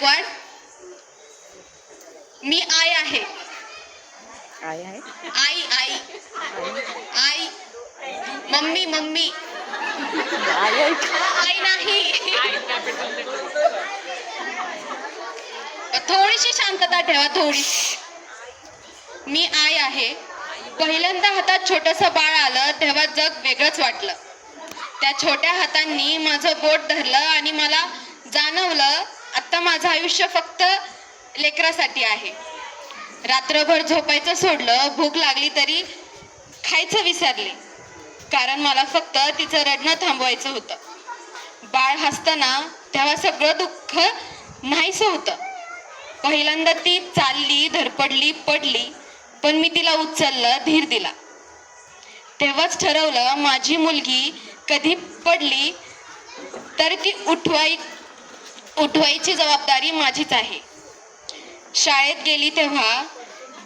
वाट मी आई आहे. आई आहे. आई आई आई मम्मी मम्मी आई आहे. आई नाही. थोडीशी शांतता ठेवा, थोडीशी. मी आई आहे. पहिल्यांदा हातात छोटंसं बाळ आलं तेव्हा जग वेगळंच वाटलं. त्या छोट्या हातांनी माझं बोट धरलं आणि मला जाणवलं आता माझं आयुष्य फक्त लेकरासाठी आहे. रात्रभर झोपायचं सोडलं, भूक लागली तरी खायचं विसरले, कारण मला फक्त तिचं रडणं थांबवायचं होतं. बाळ हसताना तेव्हा सगळं दुःख नाहीसं होतं. पहिल्यांदा ती चालली, धडपडली, पडली, पण मी तिला उचललं, धीर दिला. तेव्हाच ठरवलं माझी मुलगी कधी पडली तर ती उठवायची जबाबदारी माझीच आहे. शाळेत गेली तेव्हा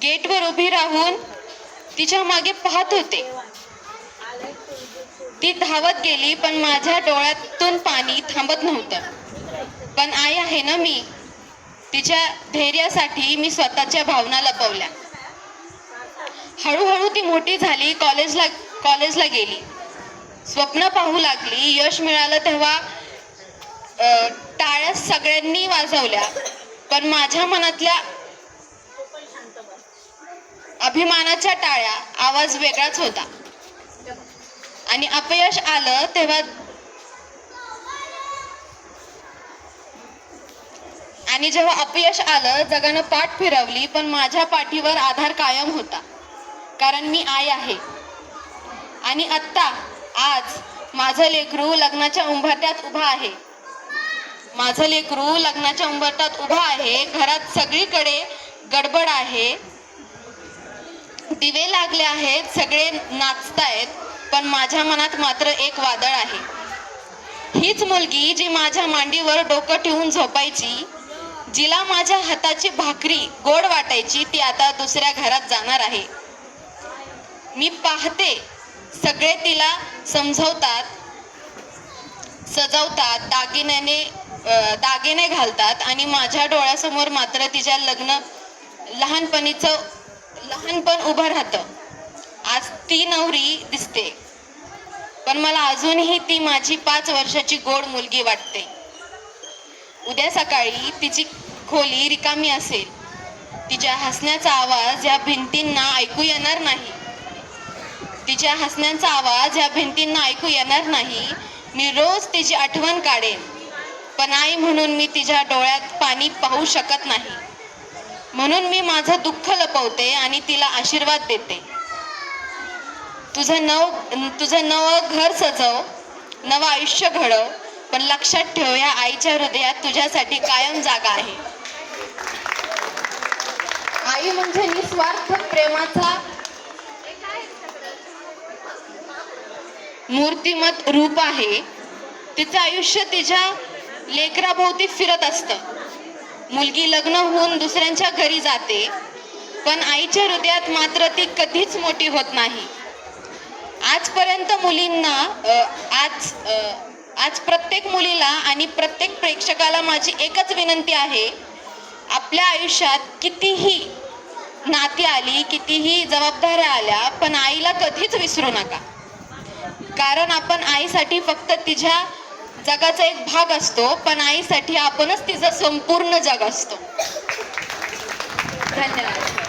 गेटवर उभी राहून तिच्या मागे पाहत होते. ती धावत गेली पण माझ्या डोळ्यातून पाणी थांबत नव्हतं. पण आई आहे ना मी. तिच्या धैर्यासाठी मी स्वतःच्या भावना लपवल्या. हळूहळू ती मोठी झाली, कॉलेजला गेली, स्वप्न पाहू लागली. यश मिळालं तेव्हा टाळ्या सगळ्यांनी वाजवल्या, पण माझ्या मनातल्या अभिमानाच्या टाळ्या आवाज वेगळाच होता. आणि अपयश आलं तेव्हा जेव्हा अपयश आलं, जगानं पाठ फिरवली, पण माझ्या पाठीवर आधार कायम होता, कारण मी आई आहे. आणि आज माझं लेकरू लग्नाच्या उंबरठ्यात उभा आहे. माझं लेकरू लग्नाच्या उंबरठ्यात उभा आहे. घरात सगळीकडे गडबड आहे, दिवे लागले आहेत, सगळे नाचतायत, पण माझ्या मनात मात्र एक वादळ आहे. हीच मुलगी जी माझ्या मांडीवर डोकं ठेवून झोपायची, जिला माझ्या हाताची भाकरी गोड वाटायची, ती आता दुसऱ्या घरात जाणार आहे. मी पाहते सगळे तिला समजावतात, सजवतात, दागिने घालतात, आणि माझ्या डोळ्यासमोर मात्र तिच्या लहानपण उभं राहतं. आज ती नवरी दिसते, पण मला अजूनही ती माझी 5 वर्षाची गोड मुलगी वाटते. उद्या सकाळी तिची खोली रिकामी असेल. तिच्या हसण्याचा आवाज या भिंतींना ऐकू येणार नाही. तिच्या हसण्याचा आवाज या भिंतींना ऐकू येणार नाही. मी रोज तिची आठवण काढेन, पण आई म्हणून मी तिच्या डोळ्यात पाणी पाहू शकत नाही. म्हणून मी माझं दुःख लपवते आणि तिला आशीर्वाद देते. तुझं नवं घर सजव, नवं आयुष्य घडव, पण लक्षात ठेव, या आईच्या हृदयात तुझ्यासाठी कायम जागा आहे. आई म्हणजे निस्वार्थ प्रेमाचा मूर्तिमत रूप आहे. तिचं आयुष्य तिच्या लेकराभोवती फिरत असतं. मुलगी लग्न होऊन दुसऱ्यांच्या घरी जाते, पण आईच्या हृदयात मात्र ती कधीच मोठी होत नाही. आजपर्यंत मुलींना आज प्रत्येक मुलीला आणि प्रत्येक प्रेक्षकाला माझी एकच विनंती आहे, आपल्या आयुष्यात कितीही नाती आली, कितीही जबाबदाऱ्या आल्या, पण आईला कधीच विसरू नका. कारण आपण आईसाठी फक्त तिच्या जगाचा एक भाग असतो, पण आईसाठी आपणच तिचं संपूर्ण जग असतो. धन्यवाद.